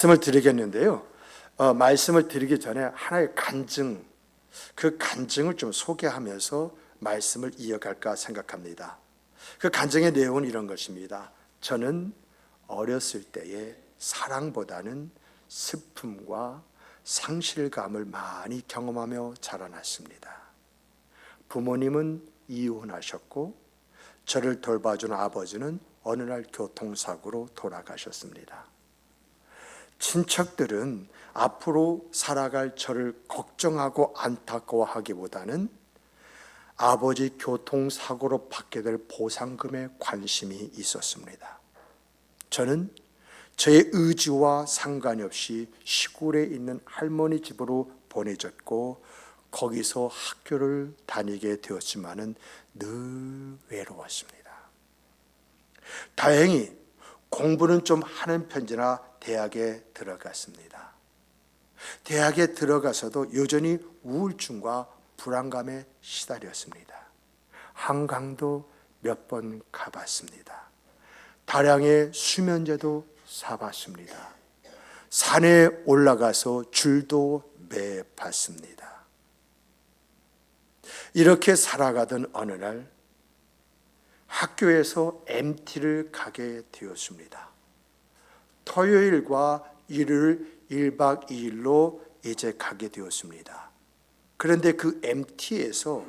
말씀을 드리겠는데요. 말씀을 드리기 전에 하나의 간증, 그 간증을 좀 소개하면서 말씀을 이어갈까 생각합니다. 그 간증의 내용은 이런 것입니다. 저는 어렸을 때에 사랑보다는 슬픔과 상실감을 많이 경험하며 자라났습니다. 부모님은 이혼하셨고 저를 돌봐준 아버지는 어느 날 교통사고로 돌아가셨습니다. 친척들은 앞으로 살아갈 저를 걱정하고 안타까워하기보다는 아버지 교통사고로 받게 될 보상금에 관심이 있었습니다. 저는 저의 의지와 상관이 없이 시골에 있는 할머니 집으로 보내졌고 거기서 학교를 다니게 되었지만은 늘 외로웠습니다. 다행히 공부는 좀 하는 편이라 대학에 들어갔습니다. 대학에 들어가서도 여전히 우울증과 불안감에 시달렸습니다. 한강도 몇 번 가봤습니다. 다량의 수면제도 사봤습니다. 산에 올라가서 줄도 매봤습니다. 이렇게 살아가던 어느 날 학교에서 MT를 가게 되었습니다. 토요일과 일요일 1박 2일로 이제 가게 되었습니다. 그런데 그 MT에서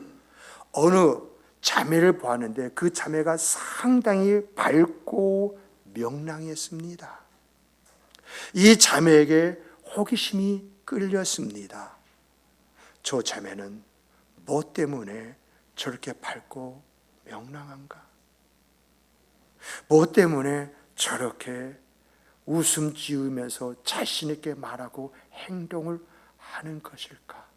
어느 자매를 보았는데 그 자매가 상당히 밝고 명랑했습니다. 이 자매에게 호기심이 끌렸습니다. 저 자매는 뭐 때문에 저렇게 밝고 명랑한가? 뭐 때문에 저렇게 웃음 지으면서 자신 있게 말하고 행동을 하는 것일까?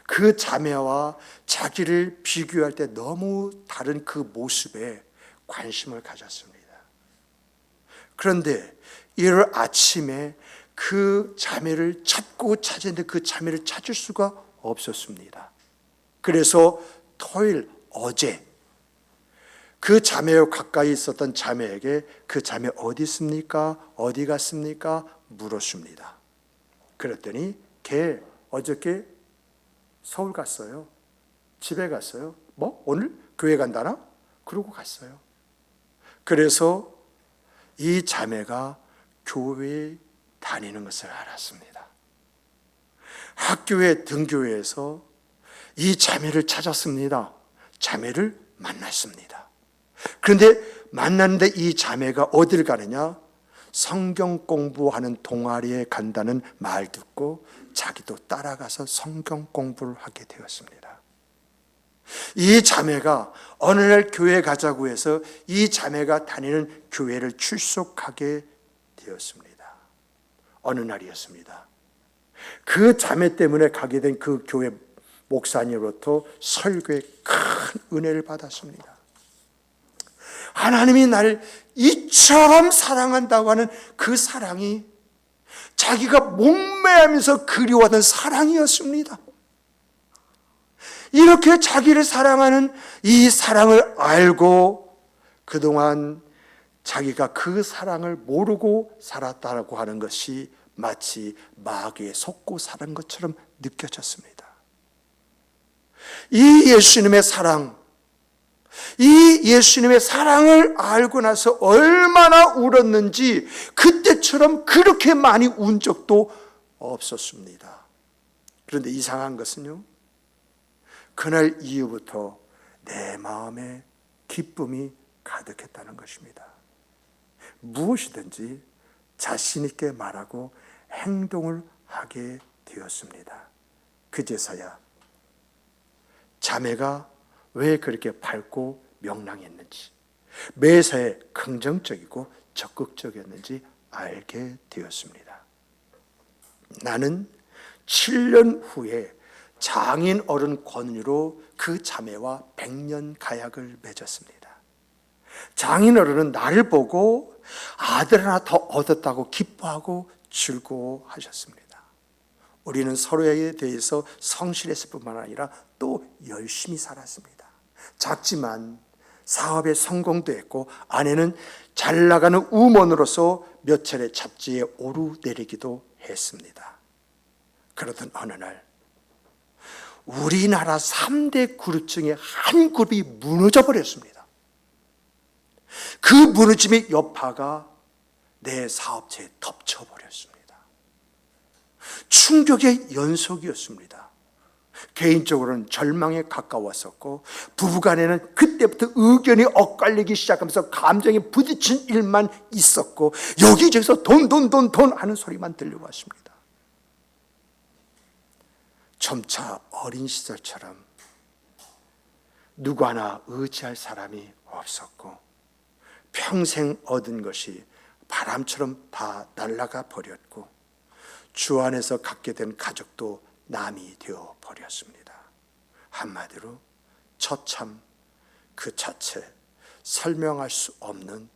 그 자매와 자기를 비교할 때 너무 다른 그 모습에 관심을 가졌습니다. 그런데 일요일 아침에 그 자매를 찾았는데 그 자매를 찾을 수가 없었습니다. 그래서 토요일 어제 그 자매와 가까이 있었던 자매에게 그 자매 어디 있습니까? 어디 갔습니까? 물었습니다. 그랬더니 걔 어저께 서울 갔어요. 집에 갔어요. 뭐? 오늘 교회 간다나? 그러고 갔어요. 그래서 이 자매가 교회에 다니는 것을 알았습니다. 학교에 등교해서 이 자매를 찾았습니다. 자매를 만났습니다. 그런데 만났는데 이 자매가 어딜 가느냐? 성경 공부하는 동아리에 간다는 말 듣고 자기도 따라가서 성경 공부를 하게 되었습니다. 이 자매가 어느 날 교회 가자고 해서 이 자매가 다니는 교회를 출석하게 되었습니다. 어느 날이었습니다. 그 자매 때문에 가게 된 그 교회 목사님으로부터 설교에 큰 은혜를 받았습니다. 하나님이 나를 이처럼 사랑한다고 하는 그 사랑이 자기가 목매하면서 그리워하던 사랑이었습니다. 이렇게 자기를 사랑하는 이 사랑을 알고 그동안 자기가 그 사랑을 모르고 살았다고 하는 것이 마치 마귀에 속고 사는 것처럼 느껴졌습니다. 이 예수님의 사랑, 이 예수님의 사랑을 알고 나서 얼마나 울었는지 그때처럼 그렇게 많이 운 적도 없었습니다. 그런데 이상한 것은요, 그날 이후부터 내 마음에 기쁨이 가득했다는 것입니다. 무엇이든지 자신 있게 말하고 행동을 하게 되었습니다. 그제서야 자매가 왜 그렇게 밝고 명랑했는지, 매사에 긍정적이고 적극적이었는지 알게 되었습니다. 나는 7년 후에 장인 어른 권유로 그 자매와 100년 가약을 맺었습니다. 장인 어른은 나를 보고 아들 하나 더 얻었다고 기뻐하고 즐거워하셨습니다. 우리는 서로에 대해서 성실했을 뿐만 아니라 또 열심히 살았습니다. 작지만 사업에 성공도 했고 아내는 잘 나가는 우먼으로서 몇 차례 잡지에 오르내리기도 했습니다. 그러던 어느 날 우리나라 3대 그룹 중에 한 그룹이 무너져 버렸습니다. 그 무너짐의 여파가 내 사업체에 덮쳐버렸습니다. 충격의 연속이었습니다. 개인적으로는 절망에 가까웠었고 부부간에는 그때부터 의견이 엇갈리기 시작하면서 감정에 부딪힌 일만 있었고 여기저기서 돈 하는 소리만 들려왔습니다. 점차 어린 시절처럼 누구 하나 의지할 사람이 없었고 평생 얻은 것이 바람처럼 다 날아가 버렸고 주 안에서 갖게 된 가족도 남이 되어 버렸습니다. 한마디로 처참 그 자체 설명할 수 없는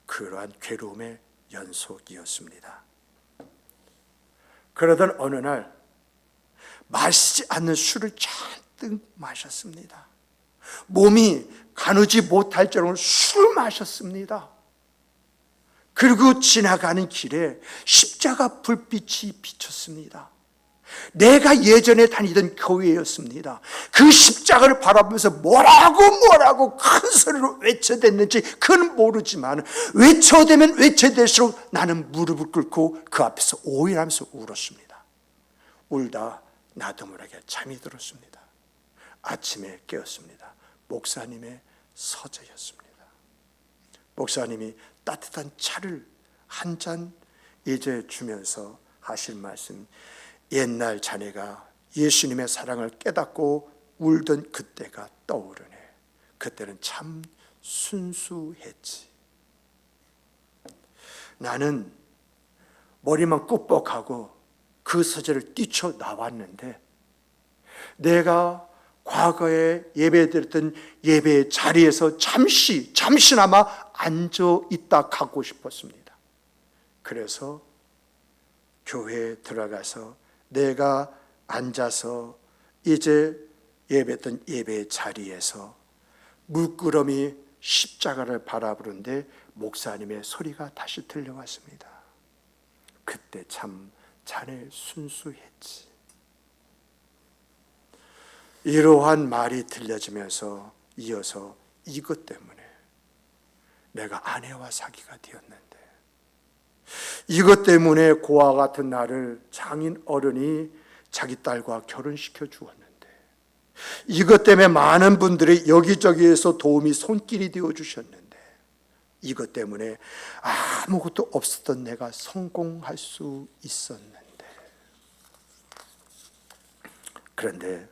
그러한 괴로움의 연속이었습니다. 그러던 어느 날 마시지 않는 술을 잔뜩 마셨습니다. 몸이 가누지 못할 정도로 술을 마셨습니다. 그리고 지나가는 길에 십자가 불빛이 비쳤습니다. 내가 예전에 다니던 교회였습니다. 그 십자가를 바라보면서 뭐라고 큰 소리로 외쳐댔는지 그건 모르지만 외쳐대면 외쳐댈수록 나는 무릎을 꿇고 그 앞에서 오일하면서 울었습니다. 울다 나도 모르게 잠이 들었습니다. 아침에 깨었습니다. 목사님의 서재였습니다. 목사님이 따뜻한 차를 한 잔 이제 주면서 하실 말씀, 옛날 자네가 예수님의 사랑을 깨닫고 울던 그때가 떠오르네. 그때는 참 순수했지. 나는 머리만 꾸벅하고 그 서재를 뛰쳐나왔는데 내가 과거에 예배드렸던 예배의 자리에서 잠시나마 앉아있다 가고 싶었습니다. 그래서 교회에 들어가서 내가 앉아서 이제 예배했던 예배의 자리에서 물끄러미 십자가를 바라보는데 목사님의 소리가 다시 들려왔습니다. 그때 참 자네 순수했지. 이러한 말이 들려지면서 이어서 이것 때문에 내가 아내와 사귀가 되었는데, 이것 때문에 고아 같은 나를 장인 어른이 자기 딸과 결혼시켜 주었는데, 이것 때문에 많은 분들이 여기저기에서 도움이 손길이 되어 주셨는데, 이것 때문에 아무것도 없었던 내가 성공할 수 있었는데, 그런데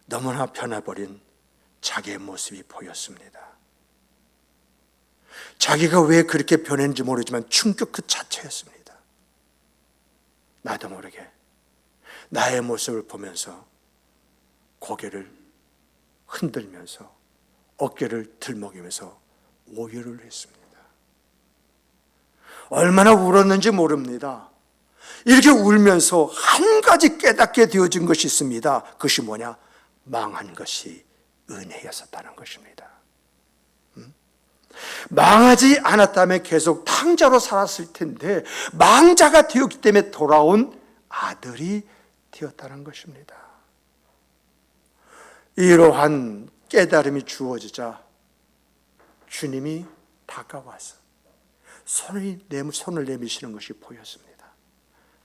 너무나 변해버린 자기의 모습이 보였습니다. 자기가 왜 그렇게 변했는지 모르지만 충격 그 자체였습니다. 나도 모르게 나의 모습을 보면서 고개를 흔들면서 어깨를 들먹이면서 오열을 했습니다. 얼마나 울었는지 모릅니다. 이렇게 울면서 한 가지 깨닫게 되어진 것이 있습니다. 그것이 뭐냐? 망한 것이 은혜였었다는 것입니다. 망하지 않았다면 계속 탕자로 살았을 텐데 망자가 되었기 때문에 돌아온 아들이 되었다는 것입니다. 이러한 깨달음이 주어지자 주님이 다가와서 손을 내미시는 것이 보였습니다.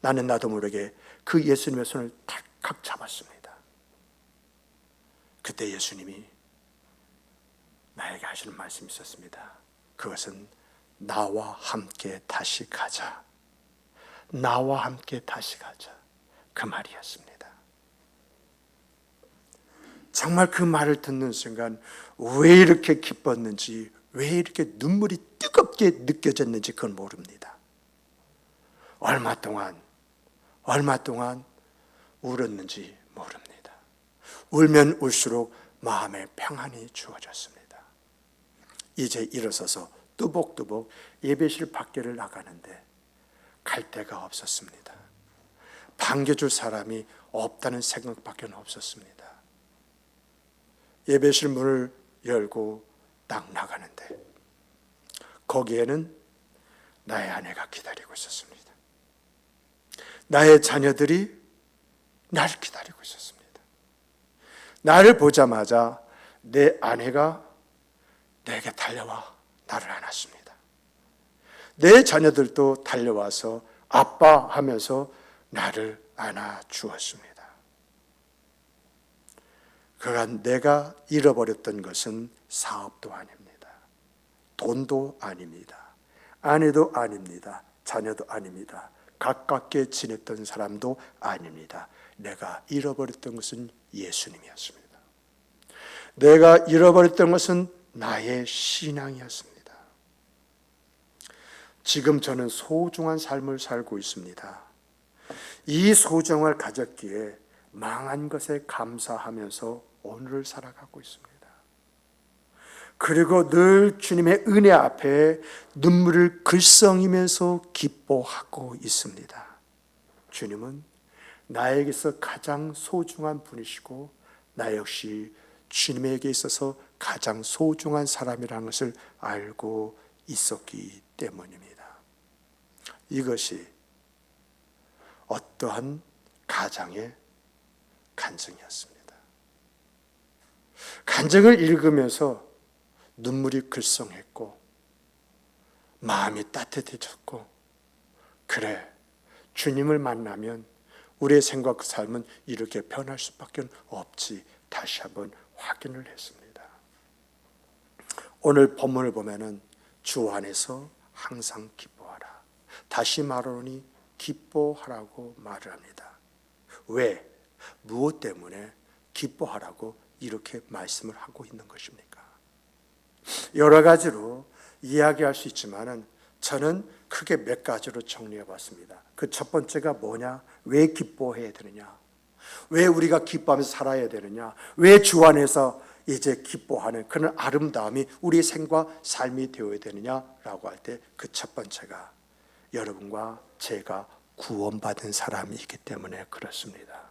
나는 나도 모르게 그 예수님의 손을 탁 잡았습니다. 그때 예수님이 나에게 하시는 말씀이 있었습니다. 그것은 나와 함께 다시 가자. 나와 함께 다시 가자. 그 말이었습니다. 정말 그 말을 듣는 순간 왜 이렇게 기뻤는지, 왜 이렇게 눈물이 뜨겁게 느껴졌는지 그건 모릅니다. 얼마 동안 울었는지 모릅니다. 울면 울수록 마음에 평안이 주어졌습니다. 이제 일어서서 뚜벅뚜벅 예배실 밖에를 나가는데 갈 데가 없었습니다. 반겨줄 사람이 없다는 생각밖에 없었습니다. 예배실 문을 열고 딱 나가는데 거기에는 나의 아내가 기다리고 있었습니다. 나의 자녀들이 나를 기다리고 있었습니다. 나를 보자마자 내 아내가 내게 달려와 나를 안았습니다. 내 자녀들도 달려와서 아빠 하면서 나를 안아 주었습니다. 그간 내가 잃어버렸던 것은 사업도 아닙니다. 돈도 아닙니다. 아내도 아닙니다. 자녀도 아닙니다. 가깝게 지냈던 사람도 아닙니다. 내가 잃어버렸던 것은 예수님이었습니다. 내가 잃어버렸던 것은 나의 신앙이었습니다. 지금 저는 소중한 삶을 살고 있습니다. 이 소중을 가졌기에 망한 것에 감사하면서 오늘을 살아가고 있습니다. 그리고 늘 주님의 은혜 앞에 눈물을 글썽이면서 기뻐하고 있습니다. 주님은 나에게서 가장 소중한 분이시고 나 역시 주님에게 있어서 가장 소중한 사람이라는 것을 알고 있었기 때문입니다. 이것이 어떠한 가장의 간증이었습니다. 간증을 읽으면서 눈물이 글썽했고 마음이 따뜻해졌고, 그래, 주님을 만나면 우리의 생각, 삶은 이렇게 변할 수밖에 없지, 다시 한번 확인을 했습니다. 오늘 본문을 보면은 주 안에서 항상 기뻐하라. 다시 말하노니 기뻐하라고 말을 합니다. 왜? 무엇 때문에 기뻐하라고 이렇게 말씀을 하고 있는 것입니까? 여러 가지로 이야기할 수 있지만은 저는 크게 몇 가지로 정리해 봤습니다. 그 첫 번째가 뭐냐? 왜 기뻐해야 되느냐? 왜 우리가 기뻐하면서 살아야 되느냐? 왜 주 안에서 이제 기뻐하는 그런 아름다움이 우리의 생과 삶이 되어야 되느냐라고 할 때 그 첫 번째가 여러분과 제가 구원받은 사람이기 때문에 그렇습니다.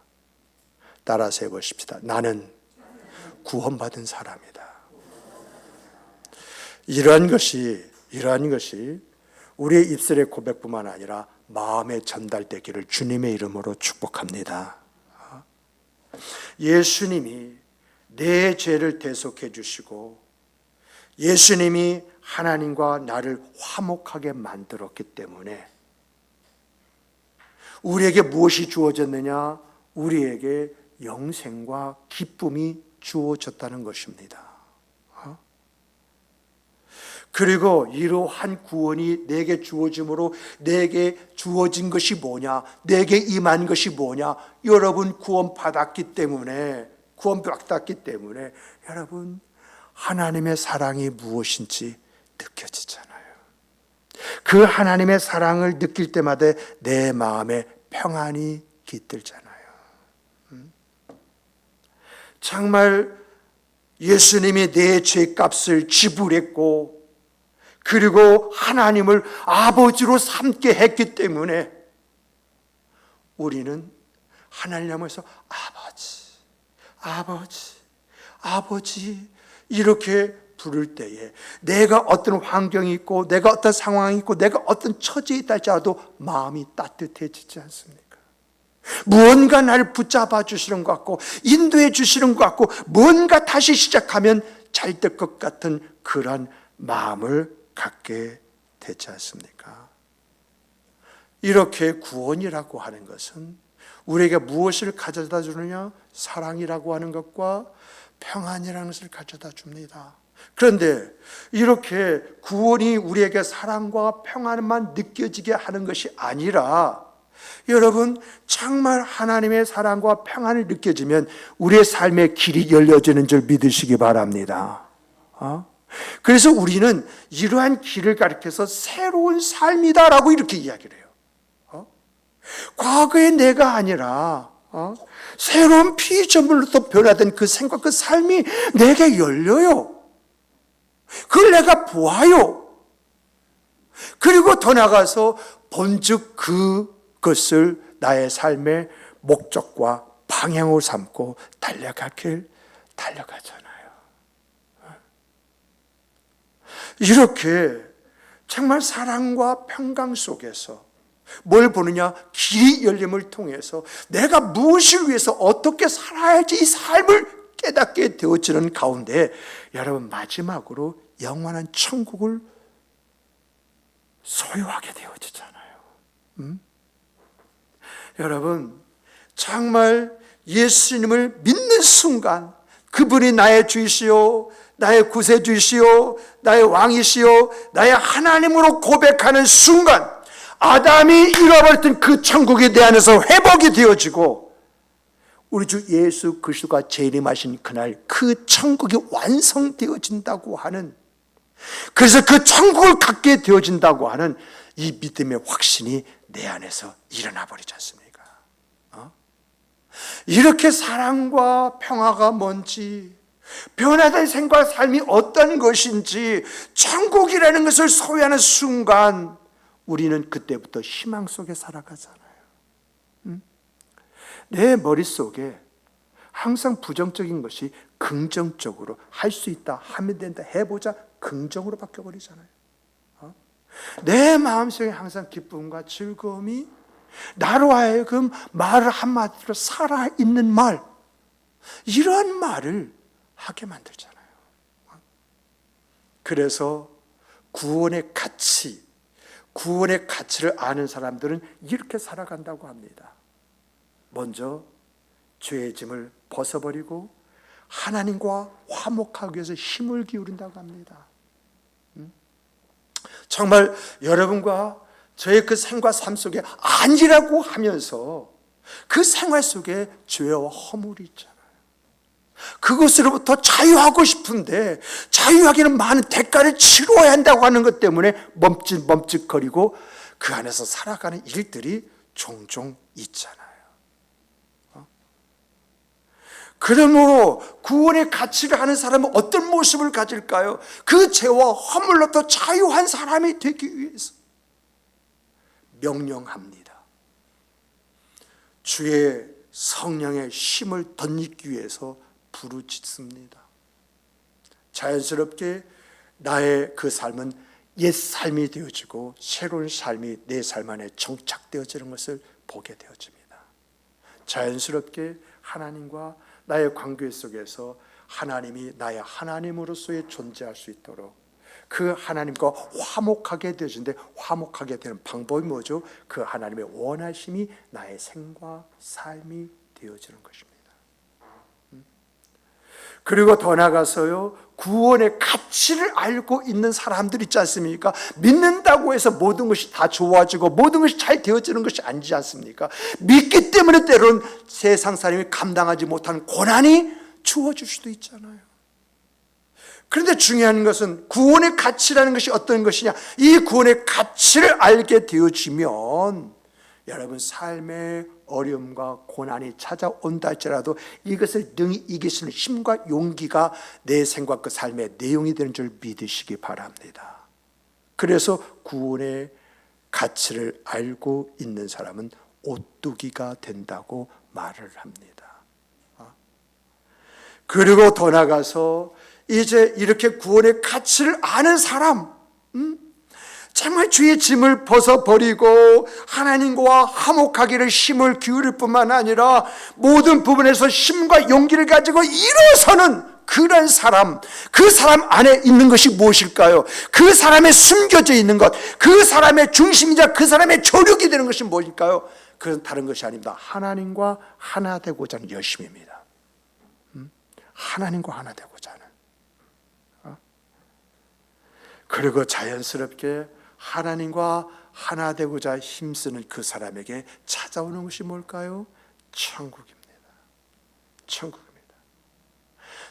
따라서 해보십시다. 나는 구원받은 사람이다. 이러한 것이 우리의 입술의 고백뿐만 아니라 마음에 전달되기를 주님의 이름으로 축복합니다. 예수님이 내 죄를 대속해 주시고 예수님이 하나님과 나를 화목하게 만들었기 때문에 우리에게 무엇이 주어졌느냐? 우리에게 영생과 기쁨이 주어졌다는 것입니다. 그리고 이러한 구원이 내게 주어짐으로 내게 주어진 것이 뭐냐? 내게 임한 것이 뭐냐? 여러분 구원받았기 때문에 여러분 하나님의 사랑이 무엇인지 느껴지잖아요. 그 하나님의 사랑을 느낄 때마다 내 마음에 평안이 깃들잖아요. 정말 예수님이 내 죄값을 지불했고 그리고 하나님을 아버지로 삼게 했기 때문에 우리는 하나님에서 아버지 이렇게 부를 때에 내가 어떤 환경이 있고 내가 어떤 상황이 있고 내가 어떤 처지에 있다 할지라도 마음이 따뜻해지지 않습니까? 무언가 나를 붙잡아 주시는 것 같고 인도해 주시는 것 같고 뭔가 다시 시작하면 잘 될 것 같은 그런 마음을 갖게 되지 않습니까? 이렇게 구원이라고 하는 것은 우리에게 무엇을 가져다 주느냐? 사랑이라고 하는 것과 평안이라는 것을 가져다 줍니다. 그런데 이렇게 구원이 우리에게 사랑과 평안만 느껴지게 하는 것이 아니라 여러분 정말 하나님의 사랑과 평안을 느껴지면 우리의 삶의 길이 열려지는 줄 믿으시기 바랍니다. 그래서 우리는 이러한 길을 가리켜서 새로운 삶이다라고 이렇게 이야기를 해요. 과거의 내가 아니라 새로운 피조물로 또 변화된 그 생각, 그 삶이 내게 열려요. 그걸 내가 보아요. 그리고 더 나아가서 본즉 그것을 나의 삶의 목적과 방향으로 삼고 달려가잖아요. 이렇게 정말 사랑과 평강 속에서 뭘 보느냐? 길이 열림을 통해서 내가 무엇을 위해서 어떻게 살아야지 이 삶을 깨닫게 되어지는 가운데 여러분 마지막으로 영원한 천국을 소유하게 되어지잖아요. 여러분 정말 예수님을 믿는 순간 그분이 나의 주이시오, 나의 구세주이시오, 나의 왕이시오, 나의 하나님으로 고백하는 순간 아담이 잃어버렸던 그 천국이 내 안에서 회복이 되어지고 우리 주 예수 그리스도가 재림하신 그날 그 천국이 완성되어진다고 하는, 그래서 그 천국을 갖게 되어진다고 하는 이 믿음의 확신이 내 안에서 일어나 버리지 않습니까? 이렇게 사랑과 평화가 뭔지, 변화된 생과 삶이 어떤 것인지 천국이라는 것을 소유하는 순간 우리는 그때부터 희망 속에 살아가잖아요. 내 머릿속에 항상 부정적인 것이 긍정적으로 할 수 있다, 하면 된다, 해보자, 긍정으로 바뀌어버리잖아요. 내 마음속에 항상 기쁨과 즐거움이 나로 하여금 말을 한마디로 살아있는 말, 이런 말을 하게 만들잖아요. 그래서 구원의 가치를 아는 사람들은 이렇게 살아간다고 합니다. 먼저 죄의 짐을 벗어버리고 하나님과 화목하기 위해서 힘을 기울인다고 합니다. 정말 여러분과 저의 그 생과 삶 속에 아니라고 하면서 그 생활 속에 죄와 허물이 있잖아요. 그것으로부터 자유하고 싶은데 자유하기는 많은 대가를 치러야 한다고 하는 것 때문에 멈칫멈칫거리고 그 안에서 살아가는 일들이 종종 있잖아요. 그러므로 구원의 가치를 하는 사람은 어떤 모습을 가질까요? 그 죄와 허물로부터 자유한 사람이 되기 위해서 명령합니다. 주의 성령의 힘을 덧입기 위해서 부르짖습니다. 자연스럽게 나의 그 삶은 옛 삶이 되어지고 새로운 삶이 내 삶 안에 정착되어지는 것을 보게 되어집니다. 자연스럽게 하나님과 나의 관계 속에서 하나님이 나의 하나님으로서의 존재할 수 있도록 그 하나님과 화목하게 되어지는데, 화목하게 되는 방법이 뭐죠? 그 하나님의 원하심이 나의 생과 삶이 되어지는 것입니다. 그리고 더 나아가서요, 구원의 가치를 알고 있는 사람들 있지 않습니까? 믿는다고 해서 모든 것이 다 좋아지고 모든 것이 잘 되어지는 것이 아니지 않습니까? 믿기 때문에 때로는 세상 사람이 감당하지 못하는 고난이 주어질 수도 있잖아요. 그런데 중요한 것은 구원의 가치라는 것이 어떤 것이냐, 이 구원의 가치를 알게 되어지면 여러분 삶의 어려움과 고난이 찾아온다 할지라도 이것을 능히 이길 수 있는 힘과 용기가 내 생과 그 삶의 내용이 되는 줄 믿으시기 바랍니다. 그래서 구원의 가치를 알고 있는 사람은 오뚜기가 된다고 말을 합니다. 그리고 더 나아가서 이제 이렇게 구원의 가치를 아는 사람, 정말 주의 짐을 벗어버리고 하나님과 화목하기를 힘을 기울일 뿐만 아니라 모든 부분에서 힘과 용기를 가지고 일어서는 그런 사람, 그 사람 안에 있는 것이 무엇일까요? 그 사람에 숨겨져 있는 것, 그 사람의 중심이자 그 사람의 조력이 되는 것이 무엇일까요? 그건 다른 것이 아닙니다. 하나님과 하나 되고자 하는 열심입니다. 하나님과 하나 되고자 하는. 그리고 자연스럽게 하나님과 하나 되고자 힘쓰는 그 사람에게 찾아오는 것이 뭘까요? 천국입니다. 천국입니다.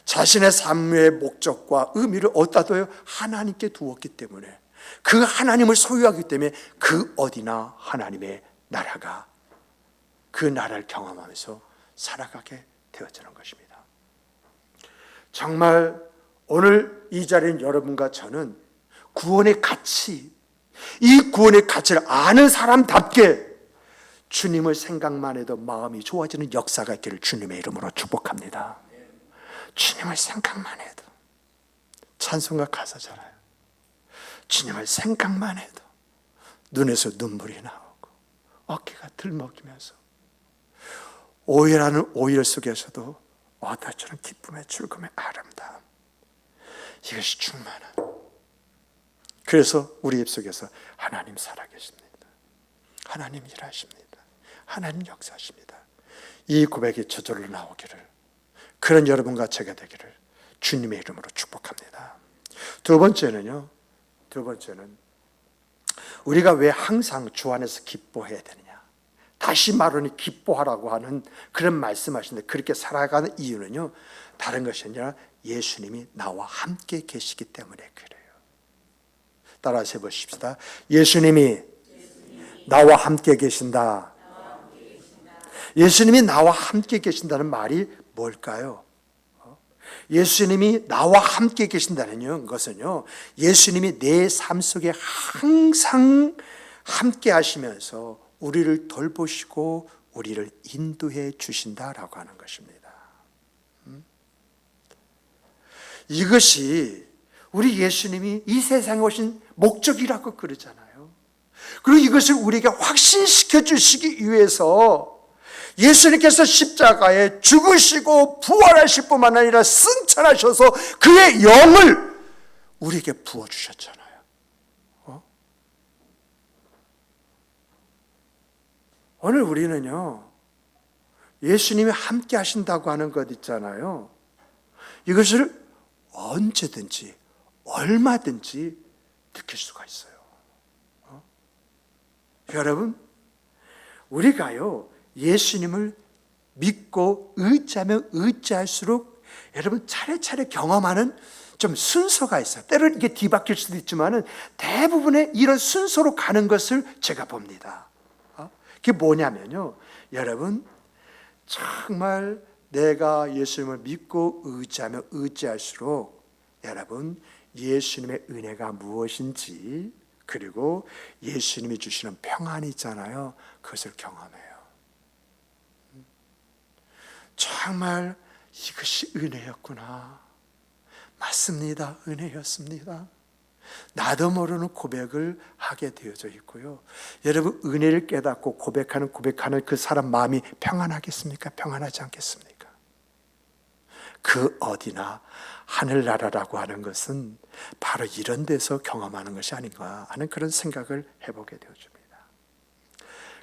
자신의 삶의 목적과 의미를 어디다 둬요? 하나님께 두었기 때문에, 그 하나님을 소유하기 때문에 그 어디나 하나님의 나라가, 그 나라를 경험하면서 살아가게 되어지는 것입니다. 정말 오늘 이 자리인 여러분과 저는 구원의 가치, 이 구원의 가치를 아는 사람답게 주님을 생각만 해도 마음이 좋아지는 역사가 있기를 주님의 이름으로 축복합니다. 주님을 생각만 해도, 찬송가 가사잖아요. 주님을 생각만 해도 눈에서 눈물이 나오고 어깨가 들먹이면서 오해라는 오해 속에서도 어다처럼 기쁨의 즐거움의 아름다움, 이것이 충만한, 그래서 우리 입속에서 하나님 살아계십니다, 하나님 일하십니다, 하나님 역사하십니다, 이 고백이 저절로 나오기를, 그런 여러분과 제가 되기를 주님의 이름으로 축복합니다. 두 번째는 우리가 왜 항상 주 안에서 기뻐해야 되느냐, 다시 말하니 기뻐하라고 하는 그런 말씀하시는데, 그렇게 살아가는 이유는요, 다른 것이 아니라 예수님이 나와 함께 계시기 때문에 그래요. 따라서 해보십시다. 예수님이 나와 함께 계신다. 예수님이 나와 함께 계신다는 말이 뭘까요? 예수님이 나와 함께 계신다는 것은요, 예수님이 내 삶 속에 항상 함께 하시면서 우리를 돌보시고 우리를 인도해 주신다라고 하는 것입니다. 이것이 우리 예수님이 이 세상에 오신 목적이라고 그러잖아요. 그리고 이것을 우리에게 확신시켜 주시기 위해서 예수님께서 십자가에 죽으시고 부활하실 뿐만 아니라 승천하셔서 그의 영을 우리에게 부어주셨잖아요. 오늘 우리는요, 예수님이 함께 하신다고 하는 것 있잖아요. 이것을 언제든지 얼마든지 느낄 수가 있어요. 여러분, 우리가요, 예수님을 믿고 의지하면 의지할수록 여러분 차례차례 경험하는 좀 순서가 있어요. 때로는 이게 뒤바뀔 수도 있지만 대부분의 이런 순서로 가는 것을 제가 봅니다. 그게 뭐냐면요, 여러분, 정말 내가 예수님을 믿고 의지하며 의지할수록 여러분 예수님의 은혜가 무엇인지, 그리고 예수님이 주시는 평안이 있잖아요, 그것을 경험해요. 정말 이것이 은혜였구나. 맞습니다. 은혜였습니다. 나도 모르는 고백을 하게 되어져 있고요. 여러분, 은혜를 깨닫고 고백하는 그 사람 마음이 평안하겠습니까? 평안하지 않겠습니까? 그 어디나 하늘나라라고 하는 것은 바로 이런 데서 경험하는 것이 아닌가 하는 그런 생각을 해보게 되어집니다.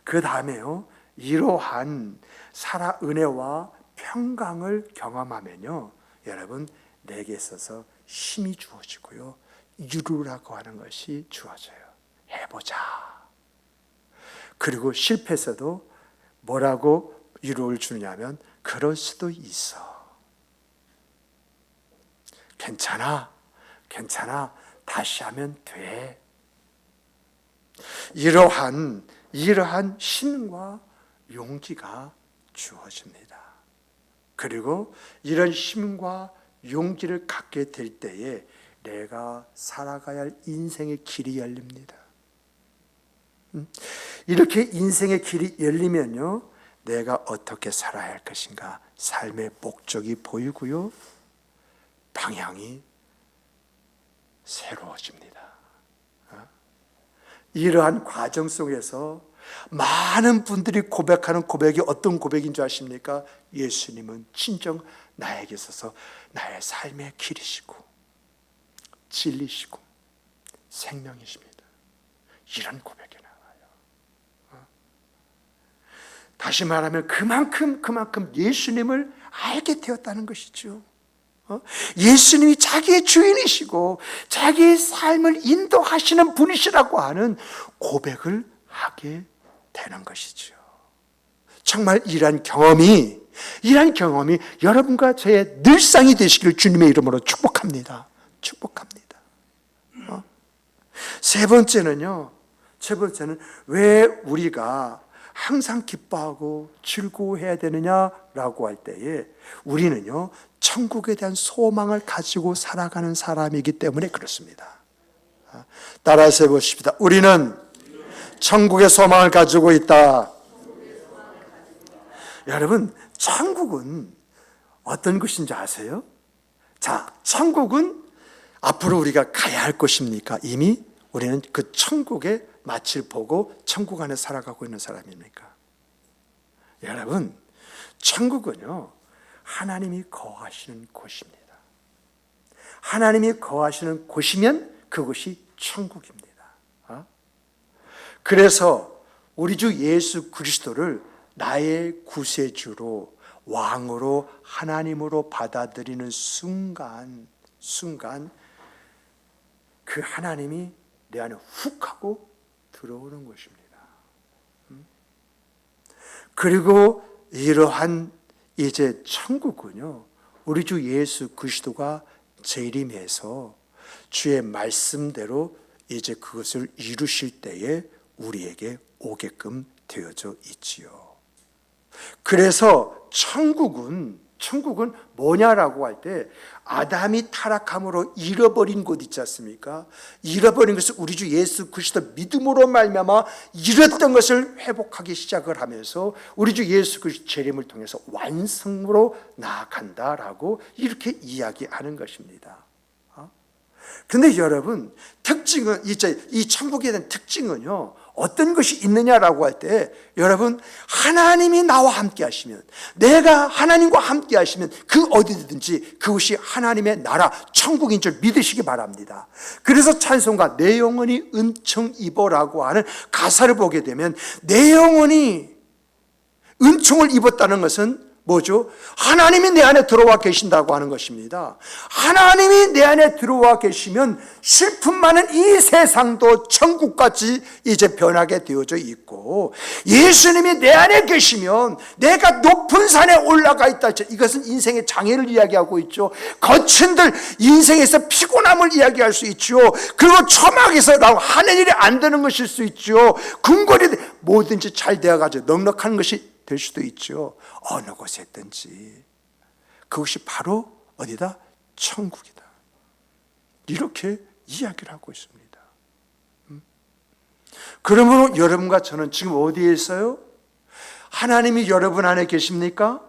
그 다음에요, 이러한 은혜와 평강을 경험하면요, 여러분, 내게 있어서 힘이 주어지고요, 이루라고 하는 것이 주어져요. 해보자. 그리고 실패해서도 뭐라고 위로를 주냐면, 그럴 수도 있어. 괜찮아. 다시 하면 돼. 이러한 힘과 용기가 주어집니다. 그리고 이런 힘과 용기를 갖게 될 때에 내가 살아가야 할 인생의 길이 열립니다. 이렇게 인생의 길이 열리면요, 내가 어떻게 살아야 할 것인가, 삶의 목적이 보이고요, 방향이 새로워집니다. 이러한 과정 속에서 많은 분들이 고백하는 고백이 어떤 고백인 줄 아십니까? 예수님은 진정 나에게 있어서 나의 삶의 길이시고 진리시고 생명이십니다. 이런 고백이 나와요. 다시 말하면 그만큼 예수님을 알게 되었다는 것이죠. 예수님이 자기의 주인이시고 자기의 삶을 인도하시는 분이시라고 하는 고백을 하게 되는 것이죠. 정말 이러한 경험이 여러분과 저의 늘상이 되시길 주님의 이름으로 축복합니다. 세 번째는 왜 우리가 항상 기뻐하고 즐거워해야 되느냐라고 할 때에 우리는요, 천국에 대한 소망을 가지고 살아가는 사람이기 때문에 그렇습니다. 따라서 해보십시다. 우리는 천국의 소망을 가지고 있다. 여러분, 천국은 어떤 곳인지 아세요? 자, 천국은 앞으로 우리가 가야 할 곳입니까? 이미 우리는 그 천국의 맛을 보고 천국 안에 살아가고 있는 사람입니까? 여러분, 천국은요, 하나님이 거하시는 곳입니다. 하나님이 거하시는 곳이면 그곳이 천국입니다. 그래서 우리 주 예수 그리스도를 나의 구세주로, 왕으로, 하나님으로 받아들이는 순간 그 하나님이 내 안에 훅 하고 들어오는 것입니다. 그리고 이러한 이제 천국은요, 우리 주 예수 그리스도가 재림해서 주의 말씀대로 이제 그것을 이루실 때에 우리에게 오게끔 되어져 있지요. 그래서 천국은 뭐냐라고 할 때 아담이 타락함으로 잃어버린 곳 있지 않습니까? 잃어버린 것을 우리 주 예수 그리스도 믿음으로 말미암아 잃었던 것을 회복하기 시작을 하면서 우리 주 예수 그리스도 재림을 통해서 완성으로 나아간다라고 이렇게 이야기하는 것입니다. 그런데 여러분, 특징은 이제 이 천국에 대한 특징은요, 어떤 것이 있느냐라고 할 때, 여러분, 하나님이 나와 함께 하시면, 내가 하나님과 함께 하시면 그 어디든지 그것이 하나님의 나라, 천국인 줄 믿으시기 바랍니다. 그래서 찬송가 내 영혼이 은총 입어라고 하는 가사를 보게 되면, 내 영혼이 은총을 입었다는 것은 뭐죠? 하나님이 내 안에 들어와 계신다고 하는 것입니다. 하나님이 내 안에 들어와 계시면 슬픔 많은 이 세상도 천국같이 이제 변하게 되어져 있고, 예수님이 내 안에 계시면 내가 높은 산에 올라가 있다. 이것은 인생의 장애를 이야기하고 있죠. 거친들 인생에서 피곤함을 이야기할 수 있죠. 그리고 초막에서 나오고 하는 일이 안 되는 것일 수 있죠. 궁궐이 뭐든지 잘 되어가지고 넉넉한 것이 될 수도 있죠. 어느 곳에 있든지 그것이 바로 어디다? 천국이다. 이렇게 이야기를 하고 있습니다. 그러므로 여러분과 저는 지금 어디에 있어요? 하나님이 여러분 안에 계십니까?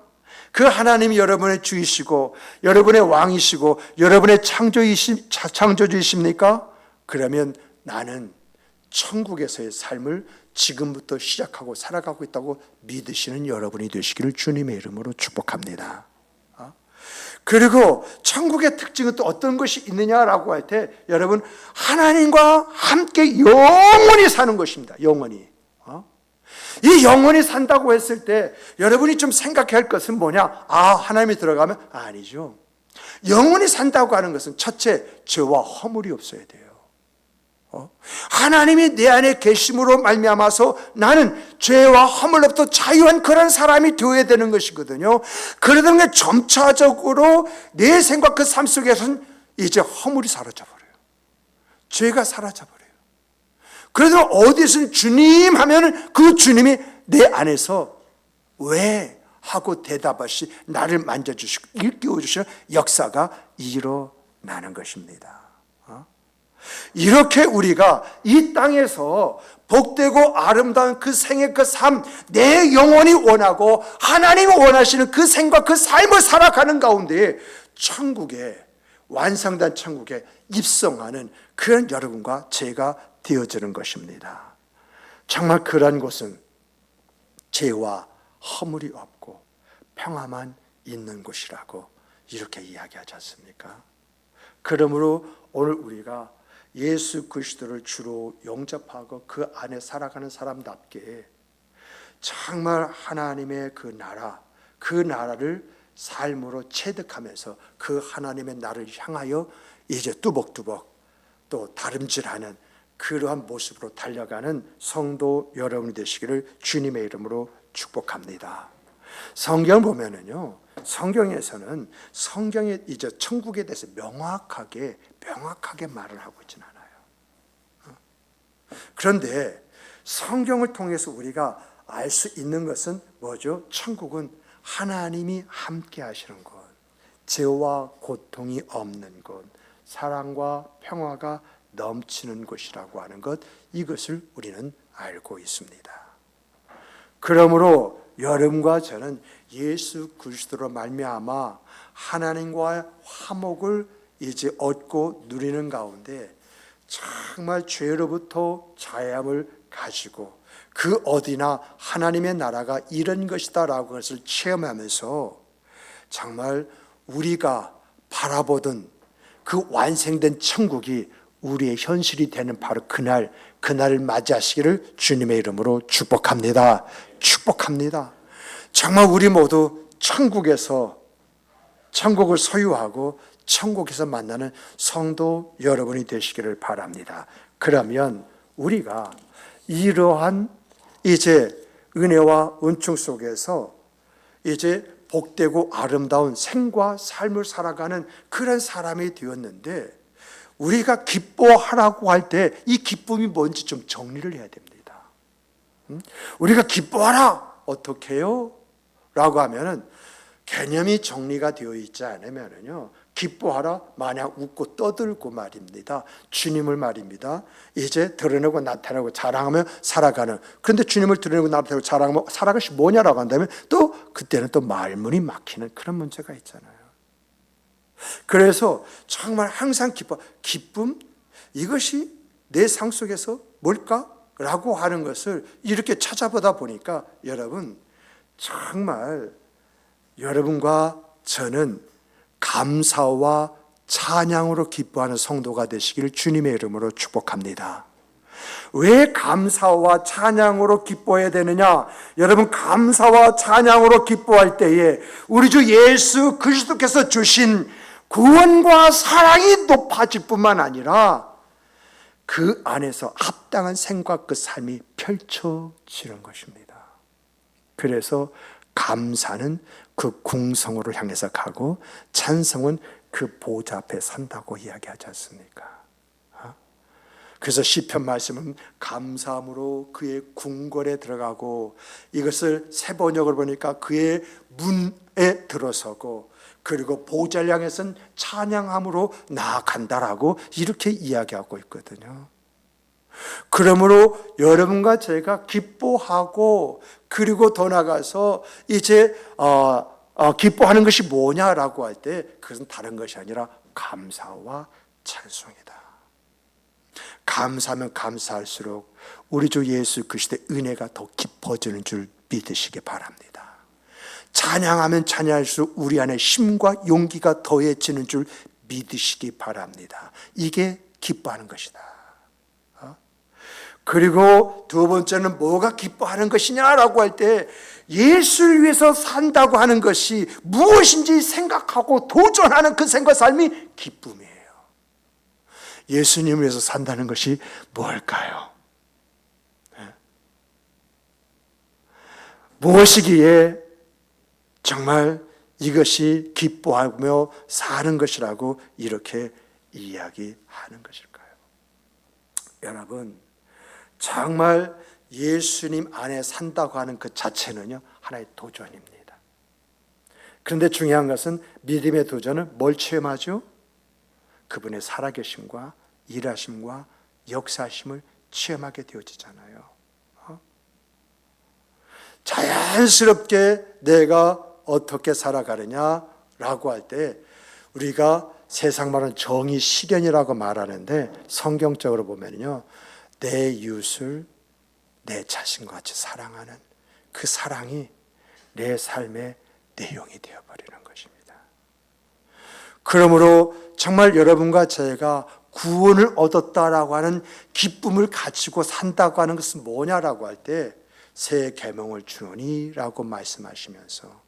그 하나님이 여러분의 주이시고 여러분의 왕이시고 여러분의 창조주이십니까? 그러면 나는 천국에서의 삶을 지금부터 시작하고 살아가고 있다고 믿으시는 여러분이 되시기를 주님의 이름으로 축복합니다. 그리고 천국의 특징은 또 어떤 것이 있느냐라고 할 때, 여러분, 하나님과 함께 영원히 사는 것입니다. 영원히. 이 영원히 산다고 했을 때 여러분이 좀 생각해야 할 것은 뭐냐? 하나님이 들어가면? 아니죠. 영원히 산다고 하는 것은 첫째, 죄와 허물이 없어야 돼요. 하나님이 내 안에 계심으로 말미암아서 나는 죄와 허물로부터 자유한 그런 사람이 되어야 되는 것이거든요. 그러다 보니 점차적으로 내 생각 그 삶 속에서는 이제 허물이 사라져버려요. 죄가 사라져버려요. 그래도 어디서 주님 하면 그 주님이 내 안에서 왜? 하고 대답하시 나를 만져주시고 일깨워주시는 역사가 일어나는 것입니다. 이렇게 우리가 이 땅에서 복되고 아름다운 그 생의 그 삶, 내 영혼이 원하고 하나님이 원하시는 그 생과 그 삶을 살아가는 가운데 천국에, 완성된 천국에 입성하는 그런 여러분과 제가 되어지는 것입니다. 정말 그런 곳은 죄와 허물이 없고 평화만 있는 곳이라고 이렇게 이야기하지 않습니까? 그러므로 오늘 우리가 예수 그리스도를 주로 영접하고 그 안에 살아가는 사람답게 정말 하나님의 그 나라를 삶으로 체득하면서 그 하나님의 나라를 향하여 이제 뚜벅뚜벅 또 다름질하는 그러한 모습으로 달려가는 성도 여러분이 되시기를 주님의 이름으로 축복합니다. 성경 보면은요, 성경에서는 성경의 이제 천국에 대해서 명확하게 말을 하고 있지는 않아요. 그런데 성경을 통해서 우리가 알 수 있는 것은 뭐죠? 천국은 하나님이 함께 하시는 곳, 죄와 고통이 없는 곳, 사랑과 평화가 넘치는 곳이라고 하는 것, 이것을 우리는 알고 있습니다. 그러므로 여러분과 저는 예수 그리스도로 말미암아 하나님과의 화목을 이제 얻고 누리는 가운데 정말 죄로부터 자유함을 가지고 그 어디나 하나님의 나라가 이런 것이다라고 것을 체험하면서 정말 우리가 바라보던 그 완성된 천국이 우리의 현실이 되는 바로 그날을 맞이하시기를 주님의 이름으로 축복합니다. 축복합니다. 정말 우리 모두 천국에서 천국을 소유하고 천국에서 만나는 성도 여러분이 되시기를 바랍니다. 그러면 우리가 이러한 이제 은혜와 은총 속에서 이제 복되고 아름다운 생과 삶을 살아가는 그런 사람이 되었는데, 우리가 기뻐하라고 할 때 이 기쁨이 뭔지 좀 정리를 해야 됩니다. 우리가 기뻐하라 어떻게 해요? 라고 하면은 개념이 정리가 되어 있지 않으면은요, 기뻐하라 마냥 웃고 떠들고 말입니다. 주님을 말입니다. 이제 드러내고 나타내고 자랑하며 살아가는. 그런데 주님을 드러내고 나타내고 자랑하며 살아가는 것이 뭐냐라고 한다면 또 그때는 또 말문이 막히는 그런 문제가 있잖아요. 그래서 정말 항상 기쁨 이것이 내 상 속에서 뭘까? 라고 하는 것을 이렇게 찾아보다 보니까 여러분 정말 여러분과 저는 감사와 찬양으로 기뻐하는 성도가 되시기를 주님의 이름으로 축복합니다. 왜 감사와 찬양으로 기뻐해야 되느냐? 여러분, 감사와 찬양으로 기뻐할 때에 우리 주 예수 그리스도께서 주신 구원과 사랑이 높아질 뿐만 아니라 그 안에서 합당한 생과 그 삶이 펼쳐지는 것입니다. 그래서 감사는 그 궁성으로 향해서 가고 찬송은 그 보좌 앞에 산다고 이야기하지 않습니까? 그래서 시편 말씀은 감사함으로 그의 궁궐에 들어가고, 이것을 새 번역을 보니까 그의 문에 들어서고, 그리고 보좌를 향해서는 찬양함으로 나아간다라고 이렇게 이야기하고 있거든요. 그러므로 여러분과 제가 기뻐하고, 그리고 더 나가서 이제 기뻐하는 것이 뭐냐라고 할 때 그것은 다른 것이 아니라 감사와 찬송이다. 감사하면 감사할수록 우리 주 예수 그리스도의 은혜가 더 깊어지는 줄 믿으시기 바랍니다. 찬양하면 찬양할수록 우리 안에 힘과 용기가 더해지는 줄 믿으시기 바랍니다. 이게 기뻐하는 것이다. 그리고 두 번째는 뭐가 기뻐하는 것이냐라고 할 때 예수를 위해서 산다고 하는 것이 무엇인지 생각하고 도전하는 그 생과 삶이 기쁨이에요. 예수님을 위해서 산다는 것이 뭘까요? 무엇이기에 정말 이것이 기뻐하며 사는 것이라고 이렇게 이야기하는 것일까요? 여러분, 정말 예수님 안에 산다고 하는 그 자체는요, 하나의 도전입니다. 그런데 중요한 것은 믿음의 도전은 뭘 체험하죠? 그분의 살아계심과 일하심과 역사하심을 체험하게 되어지잖아요. 자연스럽게 내가 어떻게 살아가느냐라고 할 때 우리가 세상 말은 정의 실현이라고 말하는데, 성경적으로 보면요, 내 이웃을 내 자신과 같이 사랑하는 그 사랑이 내 삶의 내용이 되어버리는 것입니다. 그러므로 정말 여러분과 제가 구원을 얻었다라고 하는 기쁨을 가지고 산다고 하는 것은 뭐냐라고 할 때 새 계명을 주노니라고 말씀하시면서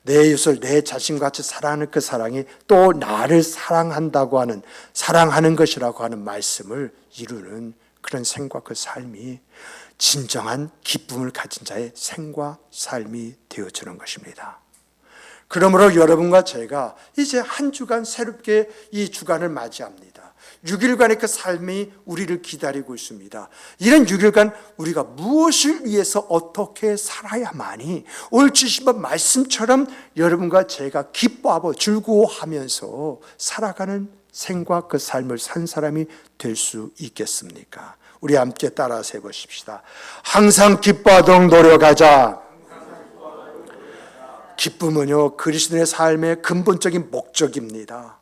내 이웃을 내 자신과 같이 사랑하는 그 사랑이 또 나를 사랑한다고 하는, 사랑하는 것이라고 하는 말씀을 이루는 그런 생과 그 삶이 진정한 기쁨을 가진 자의 생과 삶이 되어지는 것입니다. 그러므로 여러분과 제가 이제 한 주간 새롭게 이 주간을 맞이합니다. 6일간의 그 삶이 우리를 기다리고 있습니다. 이런 6일간 우리가 무엇을 위해서 어떻게 살아야만이 오늘 주신 말씀처럼 여러분과 제가 기뻐하고 즐거워하면서 살아가는 생과 그 삶을 산 사람이 될 수 있겠습니까? 우리 함께 따라서 해보십시다. 항상 기뻐하도록 노력하자. 기쁨은요, 그리스도의 삶의 근본적인 목적입니다.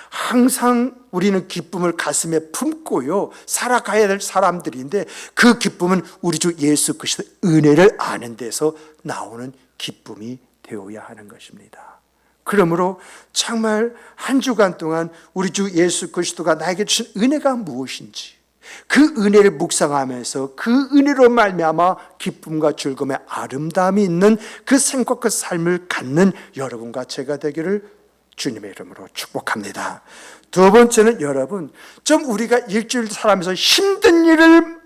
항상 우리는 기쁨을 가슴에 품고요 살아가야 될 사람들인데, 그 기쁨은 우리 주 예수 그리스도의 은혜를 아는 데서 나오는 기쁨이 되어야 하는 것입니다. 그러므로 정말 한 주간 동안 우리 주 예수 그리스도가 나에게 주신 은혜가 무엇인지, 그 은혜를 묵상하면서 그 은혜로 말미암아 기쁨과 즐거움의 아름다움이 있는 그 생각, 그 삶을 갖는 여러분과 제가 되기를 주님의 이름으로 축복합니다. 두 번째는, 여러분, 좀 우리가 일주일 살아면서 힘든 일을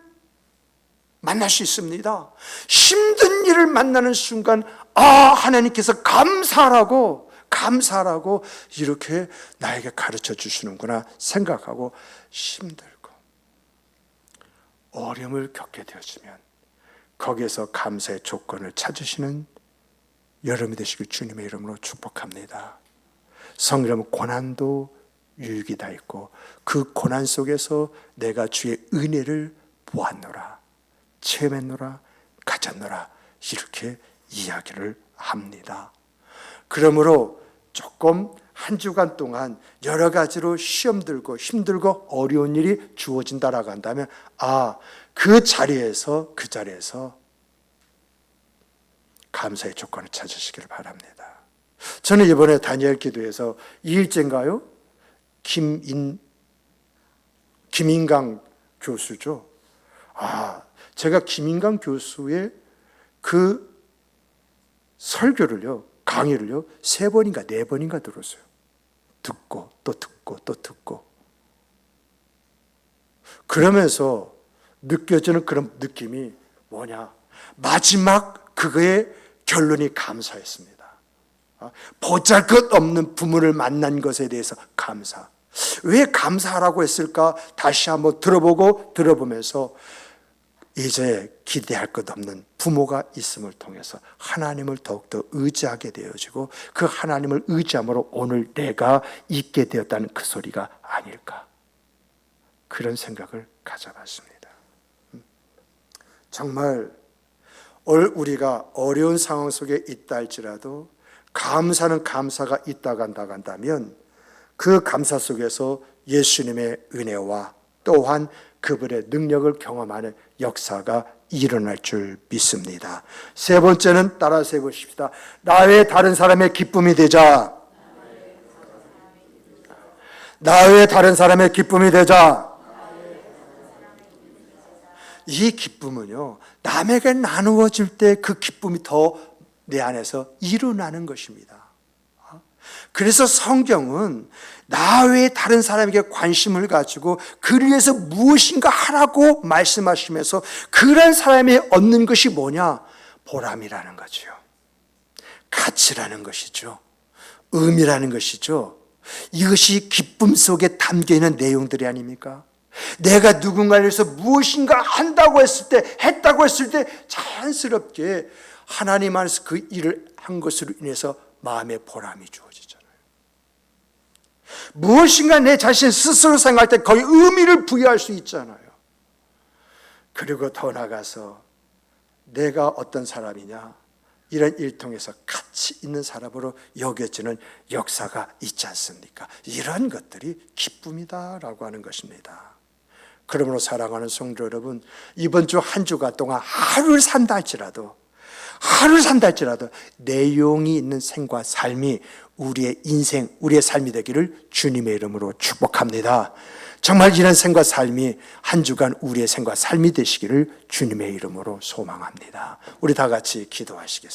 만날 수 있습니다. 힘든 일을 만나는 순간, 하나님께서 감사하라고 이렇게 나에게 가르쳐 주시는구나 생각하고, 힘들고 어려움을 겪게 되어지면 거기에서 감사의 조건을 찾으시는 여러분이 되시길 주님의 이름으로 축복합니다. 성경은 고난도 유익이 다 있고, 그 고난 속에서 내가 주의 은혜를 보았노라, 체험했노라, 가졌노라, 이렇게 이야기를 합니다. 그러므로 조금 한 주간 동안 여러 가지로 시험 들고 힘들고 어려운 일이 주어진다라고 한다면, 그 자리에서 감사의 조건을 찾으시기를 바랍니다. 저는 이번에 다니엘 기도에서 2일째인가요? 김인강 교수죠. 제가 김인강 교수의 그 설교를요, 강의를요 3번인가 4번인가 들었어요. 듣고 또 듣고 또 듣고, 그러면서 느껴지는 그런 느낌이 뭐냐, 마지막 그거의 결론이 감사였습니다. 보잘것없는 부모를 만난 것에 대해서 감사. 왜 감사하라고 했을까 다시 한번 들어보면서 이제 기대할 것 없는 부모가 있음을 통해서 하나님을 더욱더 의지하게 되어지고, 그 하나님을 의지함으로 오늘 내가 있게 되었다는 그 소리가 아닐까, 그런 생각을 가져봤습니다. 정말 우리가 어려운 상황 속에 있다 할지라도 감사는 감사가 있다고 한다면, 그 감사 속에서 예수님의 은혜와 또한 그분의 능력을 경험하는 역사가 일어날 줄 믿습니다. 세 번째는 따라서 해보십시다. 나 외에 다른 사람의 기쁨이 되자. 나 외에 다른 사람의 기쁨이 되자. 이 기쁨은요, 남에게 나누어질 때 그 기쁨이 더 내 안에서 일어나는 것입니다. 그래서 성경은 나 외에 다른 사람에게 관심을 가지고 그를 위해서 무엇인가 하라고 말씀하시면서, 그런 사람이 얻는 것이 뭐냐? 보람이라는 거죠. 가치라는 것이죠. 의미라는 것이죠. 이것이 기쁨 속에 담겨있는 내용들이 아닙니까? 내가 누군가를 위해서 무엇인가 했다고 했을 때 자연스럽게 하나님 안에서 그 일을 한 것으로 인해서 마음의 보람이 주어지잖아요. 무엇인가 내 자신 스스로 생각할 때 거의 의미를 부여할 수 있잖아요. 그리고 더 나가서 내가 어떤 사람이냐, 이런 일 통해서 가치 있는 사람으로 여겨지는 역사가 있지 않습니까? 이런 것들이 기쁨이다라고 하는 것입니다. 그러므로 사랑하는 성도 여러분, 이번 주 한 주가 동안 하루를 산다 할지라도 내용이 있는 생과 삶이 우리의 인생, 우리의 삶이 되기를 주님의 이름으로 축복합니다. 정말 이런 생과 삶이 한 주간 우리의 생과 삶이 되시기를 주님의 이름으로 소망합니다. 우리 다 같이 기도하시겠습니다.